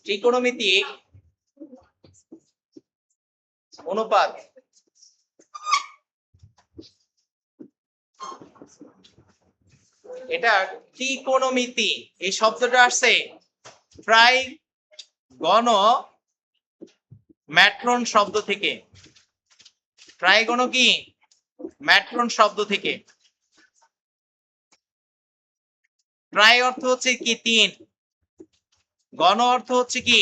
ত্রিকোণমিতিক অনুপাত এটা ত্রিকোণমিতি এই শব্দটা আসছে প্রায় গণ ম্যাট্রন শব্দ থেকে। প্রায় গণ কি ম্যাট্রন শব্দ থেকে। প্রায় অর্থ হচ্ছে কি তিন, গণ অর্থ হচ্ছে কি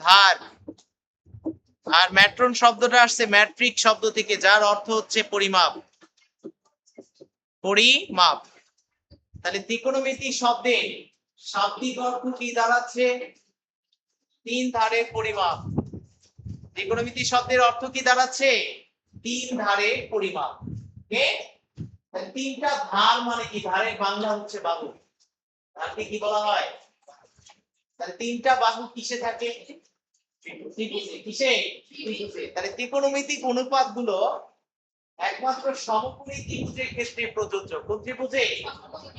ধার, আর ম্যাট্রন শব্দটা আসছে ম্যাট্রিক শব্দ থেকে যার অর্থ হচ্ছে পরিমাপ। পরিমাপ। তাহলে ত্রিকোণমিতি শব্দে শাব্দিক অর্থ কি দাঁড়াচ্ছে? তিন ধারের পরিমাপ। ত্রিকোণমিতি শব্দের অর্থ কি দাঁড়াচ্ছে? তিন ধারের পরিমাপ। তিনটা ধার মানে কি? ধারের বাংলা হচ্ছে বাহু। ধারকে কি বলা হয়? তাহলে তিনটা বাহু কিসে থাকে? কিসে? তাহলে ত্রিকোণমিতিক অনুপাত গুলো একমাত্র সমকোণী ত্রিভুজের ক্ষেত্রে প্রযোজ্য। কোন ত্রিভুজে?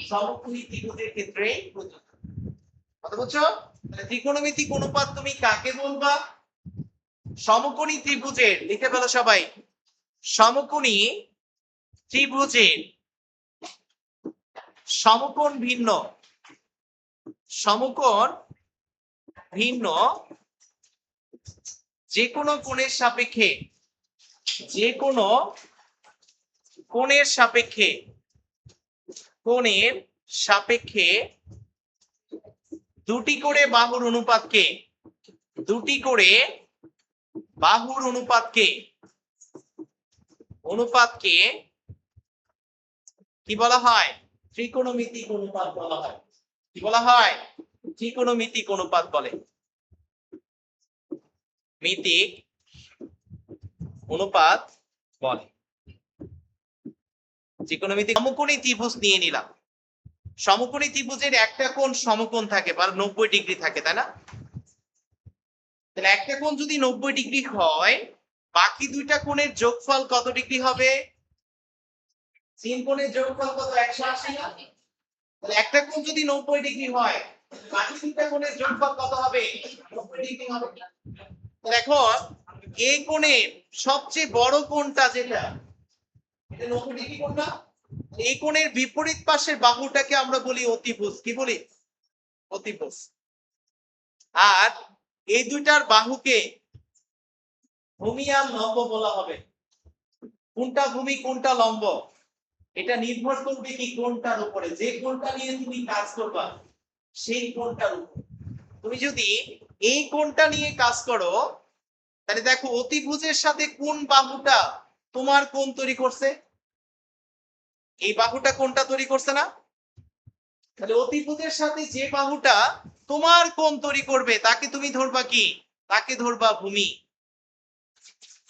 সমকোণী ত্রিভুজের ক্ষেত্রে প্রযোজ্য। কথা বুঝছো? তাহলে ত্রিকোণমিতিক অনুপাত তুমি কাকে বলবা? সমকোণী ত্রিভুজের। লিখে ফেলো সবাই। সমকোণী ত্রিভুজের সমকোণ ভিন্ন, সমকোণ ভিন্ন যে কোনো কোণের সাপেক্ষে, যে কোনো কোণের সাপেক্ষে, কোণের সাপেক্ষে দুটি করে বাহুর অনুপাতকে, দুটি করে বাহুর অনুপাতকে, অনুপাতকে কি বলা হয়? ত্রিকোণমিতিক অনুপাত বলা হয়। কি বলা হয়? ত্রিকোণমিতিক অনুপাত বলে। মিতিক অনুপাত বলে। ত্রিকোণমিতিক সমকোণী ত্রিভুজ নিয়ে নিলাম। সমকোণী ত্রিভুজের একটা কোণ সমকোণ থাকে বা 90 ডিগ্রি থাকে, তাই না? তাহলে একটা কোণ যদি 90 ডিগ্রি হয়, বাকি দুইটা কোণের যোগফল কত ডিগ্রি হবে? তিন কোণের যোগফল কত? 180 না? তাহলে একটা কোণ যদি 90 ডিগ্রি হয়, বাকি দুইটা কোণের যোগফল কত হবে? 90 ডিগ্রি হবে। তাহলে এখন এই কোণের সবচেয়ে বড় কোণটা যেটা, এটা 90 ডিগ্রি কোণ না? এই কোণের বিপরীত পাশের বাহুটাকে আমরা বলি অতিভুজ। কি বলি? অতিভুজ। আর এই দুইটার বাহুকে ভূমি আর লম্ব বলা হবে। কোনটা ভূমি কোনটা লম্ব এটা নির্ভর করবে কি কোণটার উপরে। যে কোণটা নিয়ে তুমি কাজ করবা সেই কোণটার উপর। তুমি যদি এই কোণটা নিয়ে কাজ করো, তাহলে দেখো অতিভুজের সাথে কোন বাহুটা তোমার কোণ তৈরি করছে? এই বাহুটা কোণটা তৈরি করছে না? তাহলে অতিভুজের সাথে যে বাহুটা তোমার কোণ তৈরি করবে তাকে তুমি ধরবা কি? তাকে ধরবা ভূমি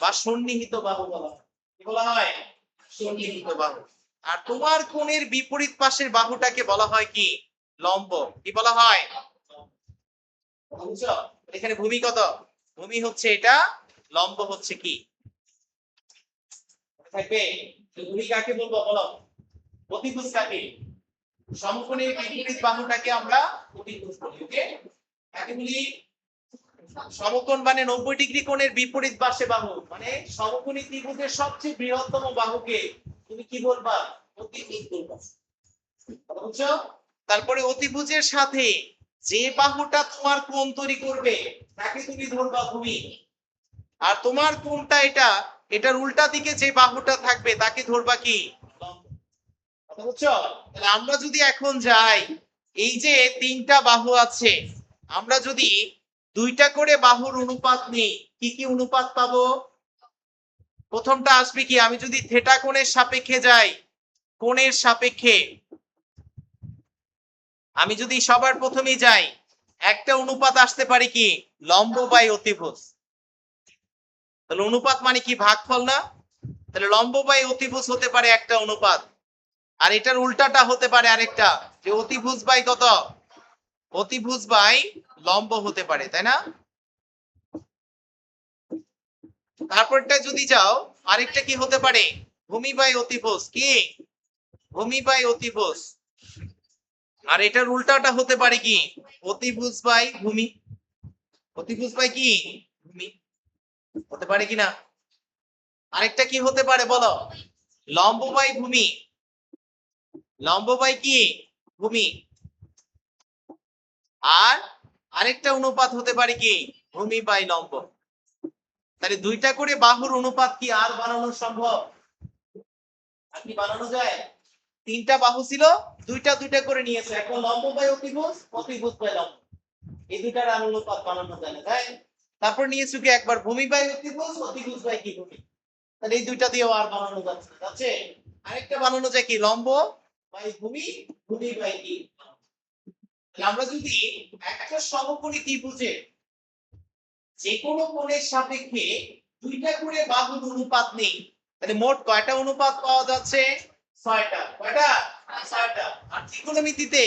বা সন্নিহিত বাহু বলা হয়। কি বলা হয়? সন্নিহিত বাহু। আর তোমার কোণের বিপরীত পাশের বাহুটাকে বলা হয় কি? লম্ব। কি বলা হয়? বুঝছো? এখানে ভূমি কত? ভূমি হচ্ছে এটা, লম্ব হচ্ছে কি? থাকবে। ভূমি কাকে বলবো বলো? অতিভুজ কাকে? সমকোণের বিপরীত বাহুটাকে আমরা অতিভুজ বলি। ওকে? কাকে বলি? সমকোণ মানে 90 ডিগ্রি কোণের বিপরীত পাশে বাহু, মানে সমকোণী ত্রিভুজের সবচেয়ে বৃহত্তম বাহুকে তুমি কি বলবা? অতিভুজ বলবা। বুঝছো? তারপরে অতিভুজের সাথে যে বাহুটা তোমার কোণ তৈরি করবে তাকে তুমি ধরবা ভূমি। আর তোমার কোণটা এটা, এটার উল্টা দিকে যে বাহুটা থাকবে তাকে ধরবা কি? লম্ব। বুঝছো? তাহলে আমরা যদি এখন যাই, এই যে তিনটা বাহু আছে, আমরা যদি দুইটা করে বাহুর অনুপাত নেই, কি কি অনুপাত পাবো? প্রথমটা আসবে কি? আমি যদি থেটা কোণের সাপেক্ষে যাই, কোণের সাপেক্ষে আমি যদি সবার প্রথমেই যাই, একটা অনুপাত আসতে পারে কি? লম্ব বাই অতিভুজ। তাহলে অনুপাত মানে কি? ভাগফল না? তাহলে লম্ব বাই অতিভুজ হতে পারে একটা অনুপাত, আর এটার উল্টাটা হতে পারে আরেকটা, যে অতিভুজ বাই কত? অতিভুজ বাই লম্ব হতে পারে, তাই না? তারপরটা যদি যাও, আরেকটা কি হতে পারে? ভূমি বাই অতিভুজ। কি? ভূমি বাই অতিভুজ। আর এটার উল্টাটা হতে পারে কি? অতিভুজ বাই ভূমি। অতিভুজ বাই কি ভূমি হতে পারে কিনা? আরেকটা কি হতে পারে বলো? লম্ব বাই ভূমি। লম্ব বাই কি ভূমি। আর আরেকটা অনুপাত হতে পারে কি ভূমি বাই লম্ব। তাহলে দুইটা করে বাহুর অনুপাত কি আর বানানো সম্ভব? আর কি বানানো যায়? তিনটা বাহু ছিল, দুইটা দুইটা করে নিয়েছে, এখন লম্ব বাই অতিভুজ, অতিভুজ বাই লম্ব, এই দুইটার আর অনুপাত বানানো যায় না, তাই? তারপর নিয়েছো কি একবার ভূমি বাই অতিভুজ, অতিভুজ বাই কি ভূমি। তাহলে এই দুইটা দিয়েও আর বানানো যাচ্ছে না, যাচ্ছে? আরেকটা বানানো যায় কি লম্ব বাই ভূমি, ভূমি বাই কি। তাহলে আমরা যদি একটা সমকোণী ত্রিভুজে যে কোনো কোণের সাপেক্ষে দুইটা করে বাহুর অনুপাত নেই, তাহলে মোট কয়টা অনুপাত পাওয়া যাচ্ছে? 6টা। কয়টা? 6টা। আর ত্রিকোণমিতিতে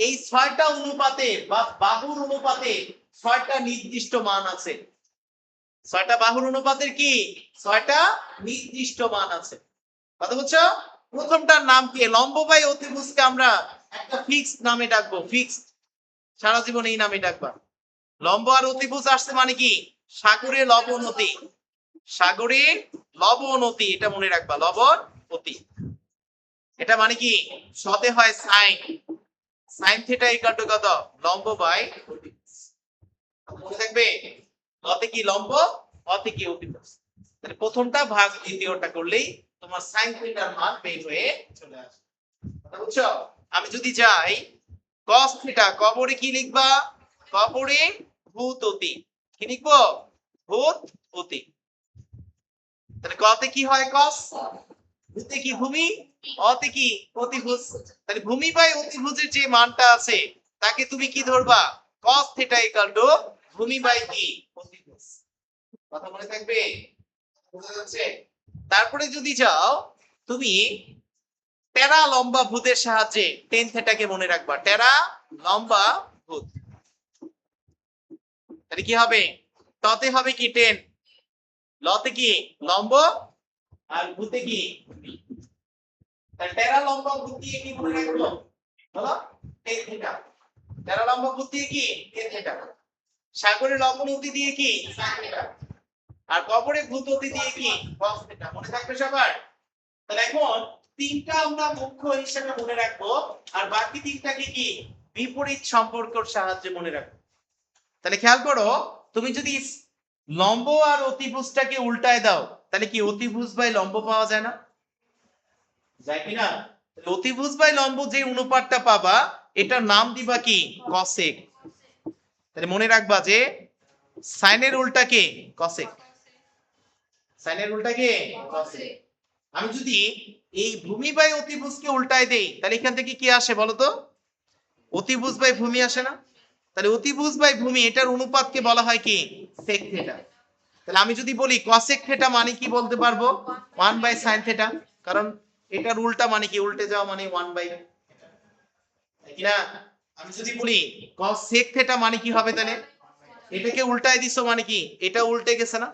এই 6টা অনুপাতে বা বাহুর অনুপাতে 6টা নির্দিষ্ট মান আছে। 6টা বাহুর অনুপাতের কি 6টা নির্দিষ্ট মান আছে। কথা বুঝছো? প্রথমটার নাম কি? লম্ব বাই অতিভুজকে আমরা একটা ফিক্সড নামে ডাকবো, ফিক্সড, সারা জীবন এই নামে ডাকবা। লম্ব আর অতিভুজ আসছে মানে কি সাগরে লবণতি, সাগরে লবণতি, এটা মনে রাখবা, লবণতি। এটা মানে কি সতে হয় sine, sine theta equal to কত? লম্ব বাই অতিভুজ। মনে থাকবে? লতে কি লম্ব, অতে কি অতিভুজ। তাহলে প্রথমটা ভাগ দ্বিতীয়টা করলেই তোমার সাইন থিটার মান বের হয়ে চলে আসবে। বুঝছো? আমি যদি যাই cos থিটা, কবরে কি লিখবা? কবরে ভূত অতি। কি লিখবো? ভূত অতি। তাহলে কতে কি হয় cos, ভূতে কি ভূমি, অতে কি অতিভুজ। তাহলে ভূমি বাই অতিভুজের যে মানটা আছে তাকে তুমি কি ধরবা? cos থিটা ইকুয়াল টু ভূমি বাই কি অতিভুজ। কথা মনে থাকবে? বুঝা যাচ্ছে? তারপরে যদি যাও তুমি টেরা লম্বা ভূতের সাহায্যে টেন থিটাকে মনে রাখবা, টেরা লম্বা ভূত। তাহলে কি হবে? ততে হবে কি 10, লতে কি লম্ব, আর ভূতে কি ভূমি। তাহলে টেরা লম্বা ভূত দিয়ে কি মনে রাখবো বলো? 10 থিটা। টেরা লম্বা ভূত দিয়ে কি 10 থিটা। সাগরের লবণতি দিয়ে কি sin থিটা। আর কবরে ভূত অতি দিয়ে কি cos থিটা। মনে থাকবে সবার? তাহলে এখন তিনটা আমরা মুখ্য হিসেবে মনে রাখবো, আর বাকি তিনটাকে কি বিপরীত সম্পর্কের সাহায্যে মনে রাখবো। তাহলে খেয়াল করো, তুমি যদি লম্ব আর অতিভুজটাকে উল্টায় দাও তাহলে কি অতিভুজ বাই লম্ব পাওয়া যায় না? যায় কিনা? অতিভুজ বাই লম্ব যে অনুপাতটা পাবা এটার নাম দিবা কি কসেক। তাহলে মনে রাখবা যে সাইনের উল্টা কে কসেক, সাইনের উল্টা কে কসেক। আমি যদি এই ভূমি বাই অতিভুজকে উল্টায় দেই তাহলে এখান থেকে কি আসে বলো তো? অতিভুজ বাই ভূমি আসে না? তাহলে অতিভুজ বাই ভূমি এটার অনুপাতকে বলা হয় কি সেক থিটা। তাহলে আমি যদি বলি কসেক থিটা মানে কি বলতে পারবো? 1 বাই সাইন থিটা, কারণ এটার উল্টা মানে কি উল্টে যাওয়া মানে 1 বাই, তাই কি না? আমি যদি বলি cos sec থিটা মানে কি হবে? তাহলে এটাকে উল্টায় দিছো মানে কি এটা উল্টে গেছে না?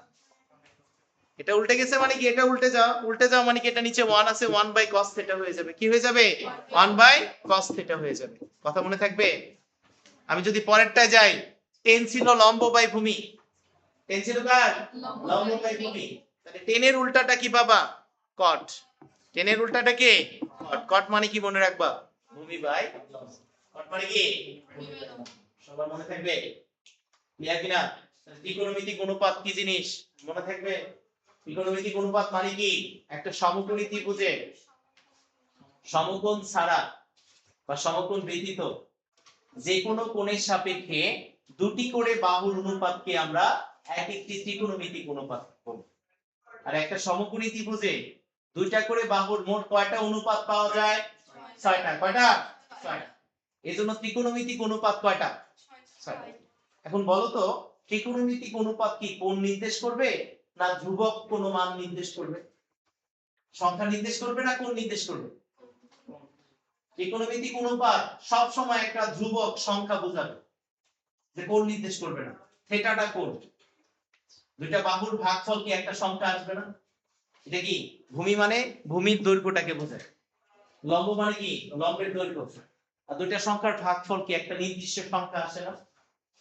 এটা উল্টে গেছে মানে কি এটা উল্টে যাওয়া, উল্টে যাওয়া মানে কি এটা নিচে 1 আছে, 1 বাই cos থিটা হয়ে যাবে। কি হয়ে যাবে? 1 বাই cos থিটা হয়ে যাবে। কথা মনে থাকবে? আমি যদি পরেরটায় যাই, টেন ছিল লম্ব বাই ভূমি, টেন ছিল কার? লম্ব বাই ভূমি। তাহলে টেন এর উল্টাটা কি পাবা? cot। টেন এর উল্টাটা কি cot। cot মানে কি মনে রাখবা? ভূমি বাই লম্ব। cot মানে কি ভূমি বাই লম্ব। সবার মনে থাকবে? ক্লিয়ার কিনা? ত্রিকোণমিতিক অনুপাত কি জিনিস মনে থাকবে? ত্রিকোণমিতিক অনুপাত মানে কি একটা সমকোণী ত্রিভুজে সমকোণ ছাড়া বা সমকোণ ব্যতীত যে কোনো কোণের সাপেক্ষে দুটি করে বাহুর অনুপাতকে আমরা এক একটি ত্রিকোণমিতিক অনুপাত বলবো। আর একটা সমকোণী ত্রিভুজে দুইটা করে বাহুর মোট কয়টা অনুপাত পাওয়া যায়? 6টা। কয়টা? 6টা। এজন্য ত্রিকোণমিতিক অনুপাত কয়টা? 6টা। এখন বলো তো ত্রিকোণমিতিক অনুপাত কি কোণ নির্দেশ করবে না ধ্রুবক কোনো মান নির্দেশ করবে? সংখ্যা নির্দেশ করবে না কোণ নির্দেশ করবে? ত্রিকোণমিতিক অনুপাত সব সময় একটা ধ্রুবক সংখ্যা বোঝাবে, যে কোণ নির্দেশ করবে না। থিটাটা কোণ, দুইটা বাহুর ভাগফল কি একটা সংখ্যা আসবে না? এটা কি ভূমি মানে ভূমির দৈর্ঘ্যটাকে বোঝায়, লম্ব মানে কি লম্বের দৈর্ঘ্য, আর দুইটা সংখ্যার ভাগফল কি একটা নির্দিষ্ট সংখ্যা আসে না?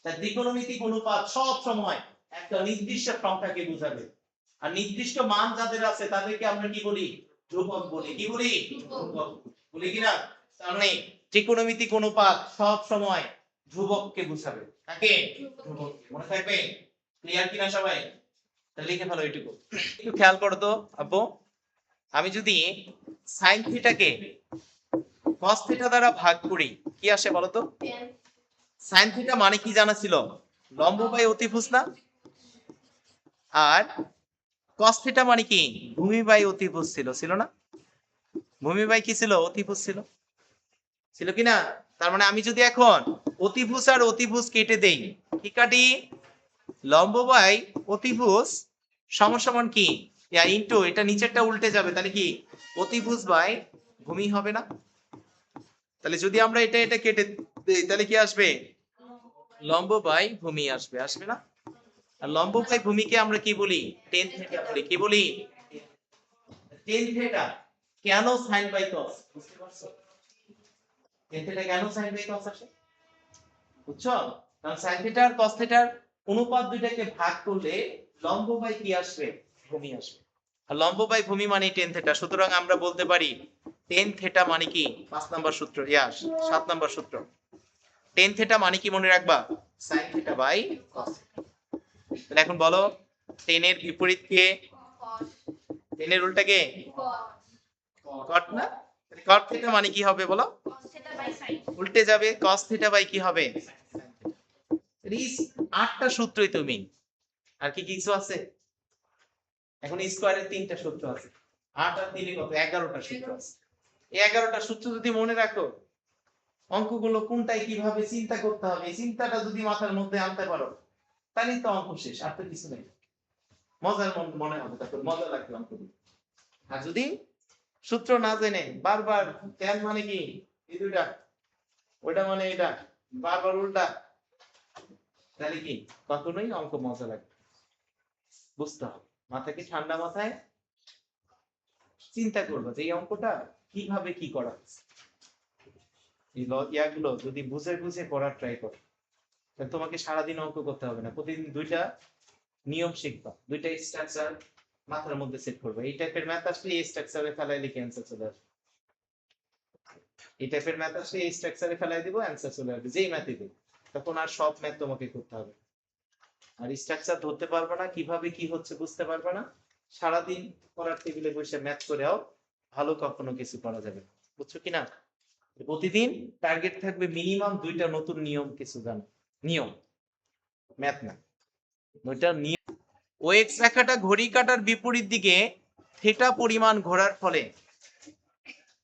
তা ত্রিকোণমিতিক অনুপাত সব সময় একটা নির্দিষ্ট সংখ্যাকে বোঝাবে, আর নির্দিষ্ট মান যাদের আছে তাদেরকে আমরা কি বলি? ধ্রুবক বলি। কি বলি? ধ্রুবক বলি কিনা? তার মানে ত্রিকোণমিতিক অনুপাত সব সময় ধ্রুবককে বোঝাবে। কাকে? ধ্রুবক। মনে থাকবে? ক্লিয়ার কিনা সবাই? তাহলে লিখে ফেলো এইটুকু। একটু খেয়াল করো তো আব্বু, আমি যদি সাইন থিটাকে কস থিটা দ্বারা ভাগ করি কি আসে বলো তো? সাইন থিটা মানে কি জানা ছিল? লম্ব বাই অতিভুজ না? আর কস থিটা মানে কি? ভূমি বাই অতিভুজ ছিল, ছিল না? ভূমি বাই কি ছিল? অতিভুজ ছিল, ছিল কি না? তার মানে আমি যদি এখন অতিভুজ আর অতিভুজ কেটে দেই, কি কাটি? লম্ব বাই অতিভুজ সমান কি? ইনটু এটা নিচেরটা উল্টে যাবে, তাহলে কি অতিভুজ বাই ভূমি হবে না? তাহলে যদি আমরা এটা এটা কেটে দেই তাহলে কি আসবে? লম্ব বাই ভূমি আসবে, আসবে না? আর লম্ব বাই ভূমিকে আমরা কি বলি? টেন থিটা বলি। কি বলি? Tan theta. কেন সাইন বাই কস? বুঝতে পারছো? টেন থিটা কেন সাইন বাই কস আসে? বুঝছো? কারণ সাইন থিটা আর কস থিটার অনুপাত দুইটাকে ভাগ করলে লম্ব বাই কি আসবে? ভূমি আসবে। আর লম্ব বাই ভূমি মানে টেন থিটা। সুতরাং আমরা বলতে পারি টেন থিটা মানে কি? 5 নম্বর সূত্র, 7 নম্বর সূত্র। টেন থিটা মানে কি মনে রাখবা? Sine theta by cos. তাহলে এখন বলো, টেনের বিপরীত কে? টেনের উল্টা কে? কট না? কট থিটা মানে কি হবে বলো? উল্টে যাবে, কস থিটা বাই কি হবে? এই 8টা সূত্রই তুমি, আর কি কিছু আছে? এখন স্কয়ারের 3টা সূত্র আছে, 8 আর 3 কত? 11টা সূত্র আছে। এই 11টা সূত্র যদি মনে রাখো, অঙ্কগুলো কোনটাই কিভাবে চিন্তা করতে হবে এই চিন্তাটা যদি মাথার মধ্যে আনতে পারো, তাহলে তো অঙ্ক শেষ, আর তো কিছু নেই। মজার মনে হবে, তারপর মজা লাগবে অঙ্ক। আর যদি সূত্র না জেনে বারবার ট্যান মানে কি এই দুইটা, ওইটা মানে এটা, বারবার উল্টা, তাহলে কি কখনোই অঙ্ক মজা লাগবে। বুঝতে হবে, মাথাকে ঠান্ডা মাথায় চিন্তা করবো যে এই অঙ্কটা কিভাবে কি করা হচ্ছে। এই ইয়াগুলো যদি বুঝে বুঝে করার ট্রাই করো, তাহলে তোমাকে সারাদিন অঙ্ক করতে হবে না। প্রতিদিন দুইটা নিয়ম শিখবা, দুইটা স্ট্রাকচার মাথার মধ্যে সেট করবে। এই টাইপের ম্যাথ আসলে এই স্ট্রাকচারে ফেলাই লিখে অ্যান্সার চলে আসবে। এই টাইপের ম্যাথ আসলে এই স্ট্রাকচারে ফেলাই দিব, অ্যান্সার চলে আসবে যেই ম্যাথই দিব। তখন আর সব ম্যাথ তোমাকে করতে হবে, আর স্ট্রাকচার ধরতে পারবে না, কিভাবে কি হচ্ছে বুঝতে পারবে না। সারাদিন পড়ার টেবিলে বসে ম্যাথ করেও ভালো কখনো কিছু করা যাবে না। বুঝছো কিনা? প্রতিদিন টার্গেট থাকবে মিনিমাম 2টা নতুন নিয়ম কিছু জানো। নিয়ম, ম্যাথ না, ওইটা নিয়ম। ও এক্স রেখাটা ঘড়ি কাঁটার বিপরীত দিকে থিটা পরিমাণ ঘোরার ফলে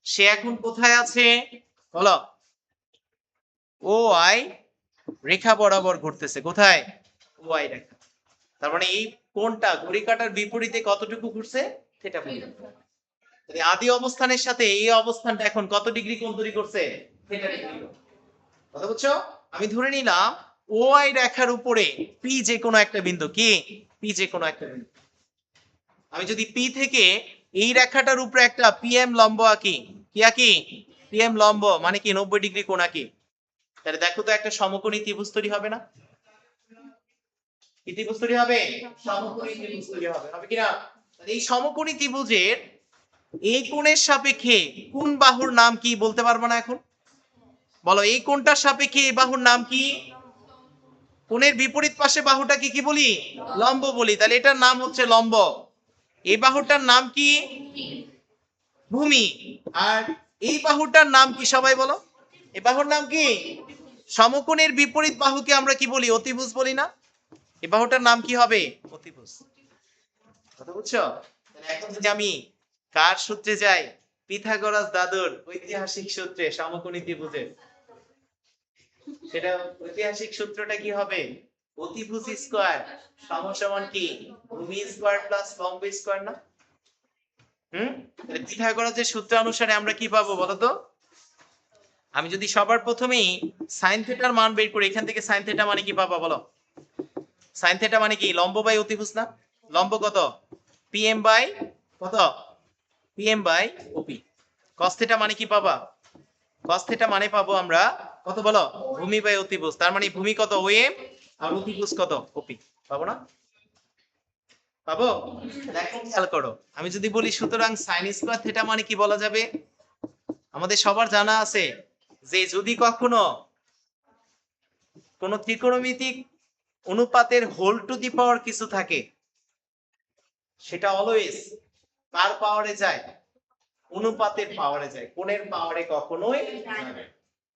সে এখন কোথায় আছে বলো? ও আই রেখা বরাবর ঘুরতেছে। কোথায়? ও আই রেখা। তার মানে এই কোণটা ঘড়ি কাঁটার বিপরীতে কতটুকু ঘুরছে? থিটা পরিমাণ। তাহলে আদি অবস্থানের সাথে এই অবস্থানটা এখন কত ডিগ্রি কোণ তৈরি করছে? Theta degree. কথা বুঝছো? আমি ধরে নিলাম ও আই রেখার উপরে পি যে কোনো একটা বিন্দু। কি? পি যে কোনো একটা বিন্দু। আমি যদি পি থেকে এই রেখাটার উপরে একটা পিএম লম্ব আঁকি, কি আঁকি? পিএম লম্ব মানে কি 90 ডিগ্রি কোণ আঁকি, তাহলে দেখো তো একটা সমকোণী ত্রিভুজ তৈরি হবে না? কি ত্রিভুজ তৈরি হবে? সমকোণী ত্রিভুজ তৈরি হবে, হবে কিনা? এই সমকোণী ত্রিভুজের এই কোণের সাপেক্ষে কোন বাহুর নাম কি বলতে পারবো না এখন? বলো, এই কোণটার সাপেক্ষে এই বাহুর নাম কি? কোণের বিপরীত পাশে বাহুটাকে কি বলি? লম্ব বলি। তাহলে এটার নাম হচ্ছে লম্ব। এই বাহুটার নাম কি? ভূমি। আর এই বাহুটার নাম কি সবাই বলো? এই বাহুর নাম কি? সমকোণের বিপরীত বাহুকে আমরা কি বলি? অতিভুজ বলি না? এই বাহুটার নাম কি হবে? অতিভুজ। কথা বুঝছো? এখন যদি আমি কার সূত্রে যাই? পিথাগোরাস দাদুর ঐতিহাসিক সূত্রে সমকোণী ত্রিভুজের, সেটা ঐতিহাসিক সূত্রটা কি হবে? অতিভুজ স্কয়ার সমান কি? ভূমি স্কয়ার প্লাস লম্ব স্কয়ার না? তাহলে পিথাগোরাসের সূত্র অনুসারে আমরা কি পাবো বলো তো? আমি যদি সবার প্রথমেই সাইন থিটার মান বের করি, এখান থেকে সাইন থিটা মানে কি পাবা বলো? সাইন থিটা মানে কি? লম্ব বাই অতিভুজ না? লম্ব কত? পিএম বাই কত? PM by OP. Cos theta মানে কি পাবা? cos থিটা মানে পাবো আমরা কত বলো, ভূমি বাই অতিভুজ। তার মানে ভূমি কত, ওএম, আর অতিভুজ কত, ওপি। পাবো না? পাবো? তাহলে এখন খেয়াল করো, আমি যদি বলি সুতরাং সাইন স্কয়ার থিটা মানে কি বলা যাবে? আমাদের সবার জানা আছে যে যদি কখনো কোন ত্রিকোণমিতিক অনুপাতের হোল টু দি পাওয়ার কিছু থাকে, সেটা অলওয়েজ কার পাওয়ারে যায়, অনুপাতের পাওয়ারে যায়, কোণের পাওয়ারে কখনোই যায় না।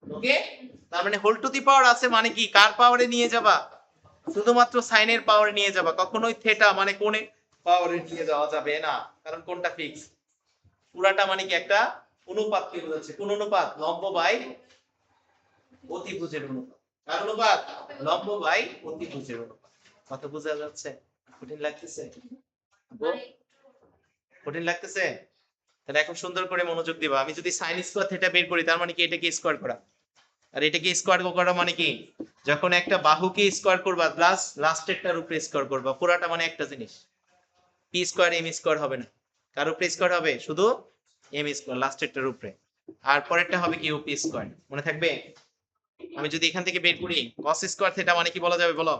ওকে, তার মানে হোল টু দি পাওয়ার আছে মানে কি কার পাওয়ারে নিয়ে যাবা, শুধুমাত্র সাইনের পাওয়ারে নিয়ে যাবা, কখনোই থিটা মানে কোণের পাওয়ারে নিয়ে যাওয়া যাবে না, কারণ কোনটা ফিক্স। পুরাটা মানে কি একটা অনুপাতকে বোঝাচ্ছে। কোন অনুপাত? লম্ব বাই অতিভুজের অনুপাত। কার অনুপাত? লম্ব বাই অতিভুজের অনুপাত। কত বোঝা যাচ্ছে? কঠিন লাগতেছে? কঠিন লাগতেছে? তাহলে এখন সুন্দর করে মনোযোগ দিবা। আমি যদি সাইন স্কয়ার থিটা বের করি, তার মানে কি এটাকে স্কয়ার করা, আর এটাকে স্কয়ার করা মানে কি যখন একটা বাহুকে স্কয়ার করবা প্লাস লাস্টেরটার উপরে স্কয়ার করবা, পুরাটা মানে একটা জিনিস। পি স্কয়ার এম স্কয়ার হবে না, কার উপরে স্কয়ার হবে? শুধু এম স্কয়ার লাস্টেরটার উপরে, আর পরেরটা হবে কি ওপি স্কয়ার। মনে থাকবে? আমি যদি এখান থেকে বের করি cos স্কয়ার থিটা মানে কি বলা যাবে বলো?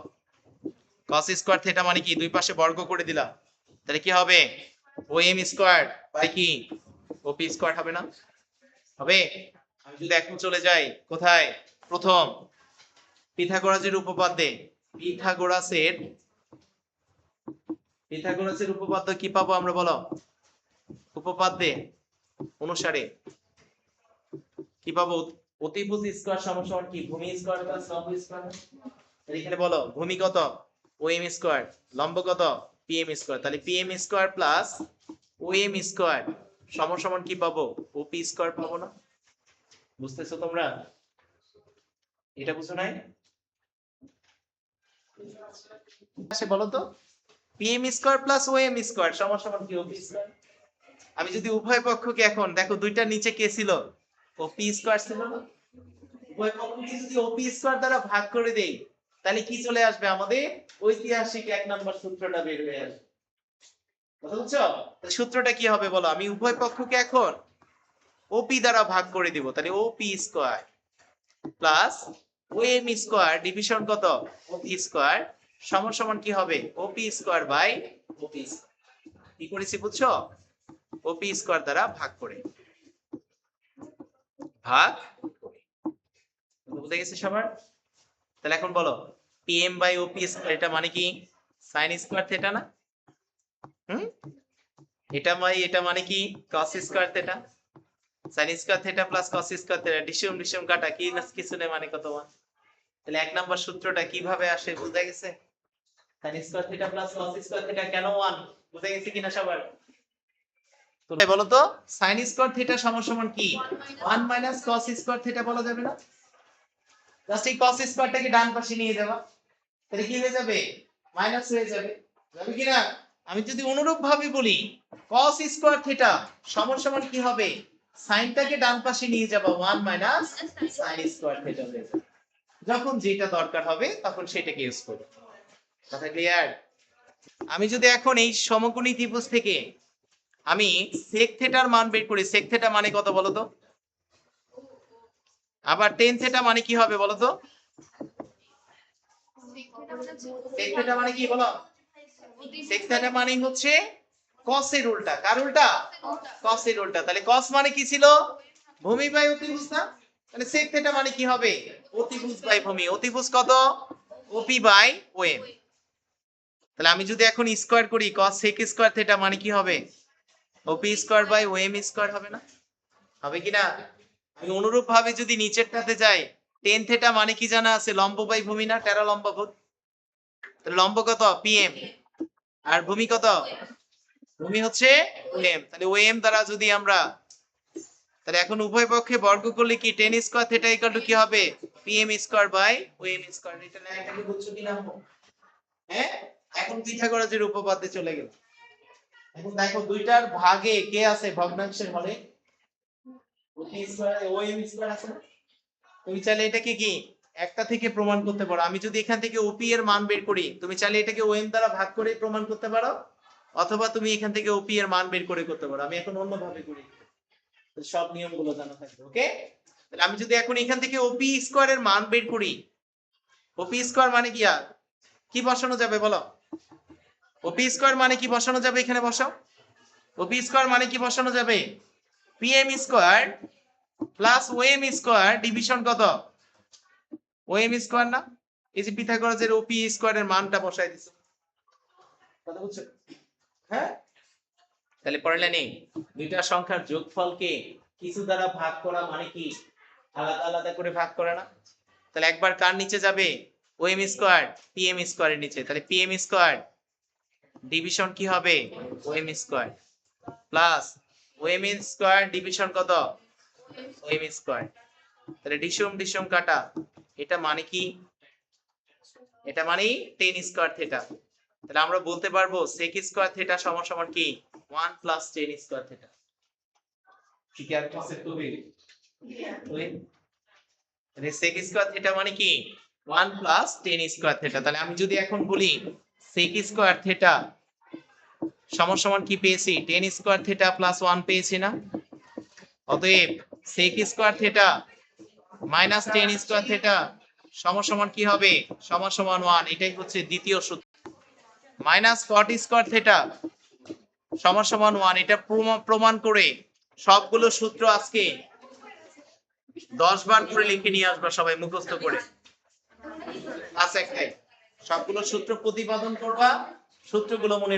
cos স্কয়ার থিটা মানে কি দুই পাশে বর্গ করে দিলাম, তাহলে কি হবে? ওএম স্কয়ার বাই কি ওপি স্কয়ার হবে না? হবে? আমি যদি এখন চলে যাই কোথায়, প্রথম পিথাগোরাসের উপপাদ্যে, পিথাগোরাসের উপপাদ্য কি পাবো আমরা বলো? উপপাদ্যে অনুসারে কি পাবো? অতিভুজ স্কয়ার সমান কি ভূমি স্কয়ার প্লাস লম্ব স্কয়ার। এখানে বলো ভূমি কত, ওএম স্কয়ার, লম্ব কত, পিএম স্কয়ার। তাহলে PM square plus OM square সমান কি পাবো? ওপি স্কয়ার পাবো না? বুঝতেছো তোমরা? এটা বুঝো নাই? আসে বলো তো, PM square plus OM square সমান কি ওপি স্কয়ার। আমি যদি উভয় পক্ষকে এখন দেখো, দুইটার নিচে কে ছিল? ওপি স্কয়ার ছিল না? উভয় পক্ষকে যদি ওপি স্কয়ার দ্বারা ভাগ করে দেই, তাহলে কি চলে আসবে? আমাদের ঐতিহাসিক 1 নম্বর সূত্রটা বের হয়ে আসবে। কথা বুঝছো? তাহলে সূত্রটা কি হবে বলো? আমি উভয় পক্ষকে এখন ওপি দ্বারা ভাগ করে দিব, তাহলে OP square plus OM square division কত, ওপি স্কয়ার সমান কি হবে? OP square by OP square. কি করেছি বুঝছো? ওপি স্কয়ার দ্বারা ভাগ করে, ভাগ করে। বুঝে গেছে সবার? তাহলে এখন বলো পিএম বাই ওপি স্কয়ার এটা মানে কি সাইন স্কয়ার থিটা না? এটা মানে কি cos square theta. sin square theta plus cos square theta, ডিসিউম কাটা কি না কিছু নেই মানে কত 1। তাহলে 1 নাম্বার সূত্রটা কিভাবে আসে বুঝা গেছে? sin square theta plus cos square theta কেন 1 বুঝা গেছে কিনা সবার? তো বলো তো sin স্কয়ার থিটা সমান কি 1 মাইনাস cos স্কয়ার থিটা বলা যাবে না? জাস্ট এই cos স্কয়ারটাকে ডান পাশে নিয়ে যাবা, তাহলে কি হয়ে যাবে? মাইনাস হয়ে যাবে। যাবে কি না? আমি যদি অনুরূপ ভাবে বলি cos স্কয়ার থিটা সমান কি হবে? সাইনটাকে ডান পাশে নিয়ে যাবা 1 মাইনাস sin স্কয়ার থিটা হয়ে যাবে। যখন যেটা দরকার হবে তখন সেটাকে ইউজ করব। কথা ক্লিয়ার? আমি যদি এখন এই সমকোণী ত্রিভুজ থেকে আমি sec থিটার মান বের করি, sec থিটা মানে কত বলো তো? আবার tan থিটা মানে কি হবে বলো তো? sec থিটা মানে কি বলো? sec থিটা মানে হচ্ছে cos এর উল্টা। কার উল্টা? cos এর উল্টা। তাহলে cos মানে কি ছিল? ভূমি বাই অতিভুজ না? তাহলে sec থিটা মানে কি হবে? অতিভুজ বাই ভূমি। অতিভুজ কত? OP by OM। তাহলে আমি যদি এখন স্কয়ার করি cos sec স্কয়ার থিটা মানে কি হবে? OP square by OM square হবে না? হবে কি না? আমি অনুরূপ ভাবে যদি নিচেরটাতে যাই, tan থিটা মানে কি জানা আছে? লম্ব বাই ভূমি না, টেরা লম্ব ভূত। তাহলে লম্ব কত? PM, আর ভূমি কত? ভূমি হচ্ছে OM। তাহলে OM দ্বারা যদি আমরা, তাহলে এখন উভয় পক্ষে বর্গ করলে কি tan square theta equal to কি হবে? PM square by OM square. এটা লেখাটাকে বুঝছো কি না? হ্যাঁ, এখন পিথাগোরাসের উপপাদ্যে চলে গেল। এখন দেখো দুইটার ভাগে কে আছে ভগ্নাংশের হলে? OP স্কয়ার OM স্কয়ার আছে না? তুমি চাইলে এটাকে কি একটা থেকে প্রমাণ করতে পারো। আমি যদি এখান থেকে OP এর মান বের করি, তুমি চাইলে এটাকে OM দ্বারা ভাগ করে প্রমাণ করতে পারো, অথবা তুমি এখান থেকে OP এর মান বের করে করতে পারো। আমি এখন অন্যভাবে করি, সব নিয়মগুলো জানা থাকবে। ওকে, তাহলে আমি যদি এখন এখান থেকে ওপি স্কোয়ারের মান বের করি, ওপি স্কোয়ার মানে কি আর কি বসানো যাবে বলো? ওপি স্কোয়ার মানে কি বসানো যাবে? এখানে বসাও। ওপি স্কোয়ার মানে কি বসানো যাবে? PM square plus OM square division কত? ওএম স্কোয়ার না? এই যে পিথাগোরাসের ওপি স্কোয়ারের মানটা বসাই দিছে। কথা বুঝছো? হ্যাঁ, তাহলে পড়লে নেই দুইটা সংখ্যার যোগফলকে কিছু দ্বারা ভাগ করা মানে কি আলাদা আলাদা করে ভাগ করা না? তাহলে একবার কার নিচে যাবে? ওএম স্কোয়ার পিএম স্কোয়ারের নিচে। তাহলে পিএম স্কোয়ার ডিভিশন কি হবে? OM square plus OM square division কত? OM square. তাহলে ডিসম ডিসম কাটা, এটা মানে কি? এটা মানে টেন স্কোয়ার থিটা। তাহলে আমরা বলতে পারবো sec স্কোয়ার থিটা সমান সমান কি 1 প্লাস টেন স্কোয়ার থিটা। কি আর কনসেপ্ট হবে? তাহলে sec স্কোয়ার থিটা মানে কি 1 প্লাস টেন স্কোয়ার থিটা। তাহলে আমি যদি এখন বলি sec স্কোয়ার থিটা সমান সমান কি পেয়েছি? টেন স্কোয়ার থিটা প্লাস 1 পেয়েছি না? অতএব sec square theta minus tan square theta সমান সমান কি হবে? সমান সমান 1। এটাই হচ্ছে দ্বিতীয় সূত্র। মাইনাস কট স্কোয়ার থিটা সমান সমান 1, এটা প্রমাণ করে সবগুলো সূত্র আজকে 10 বার করে লিখে নিয়ে আসবা সবাই মুখস্থ করে। আচ্ছা, একটাই সবগুলো সূত্র প্রতিপাদন করবা, সূত্রগুলো মনে রাখবা।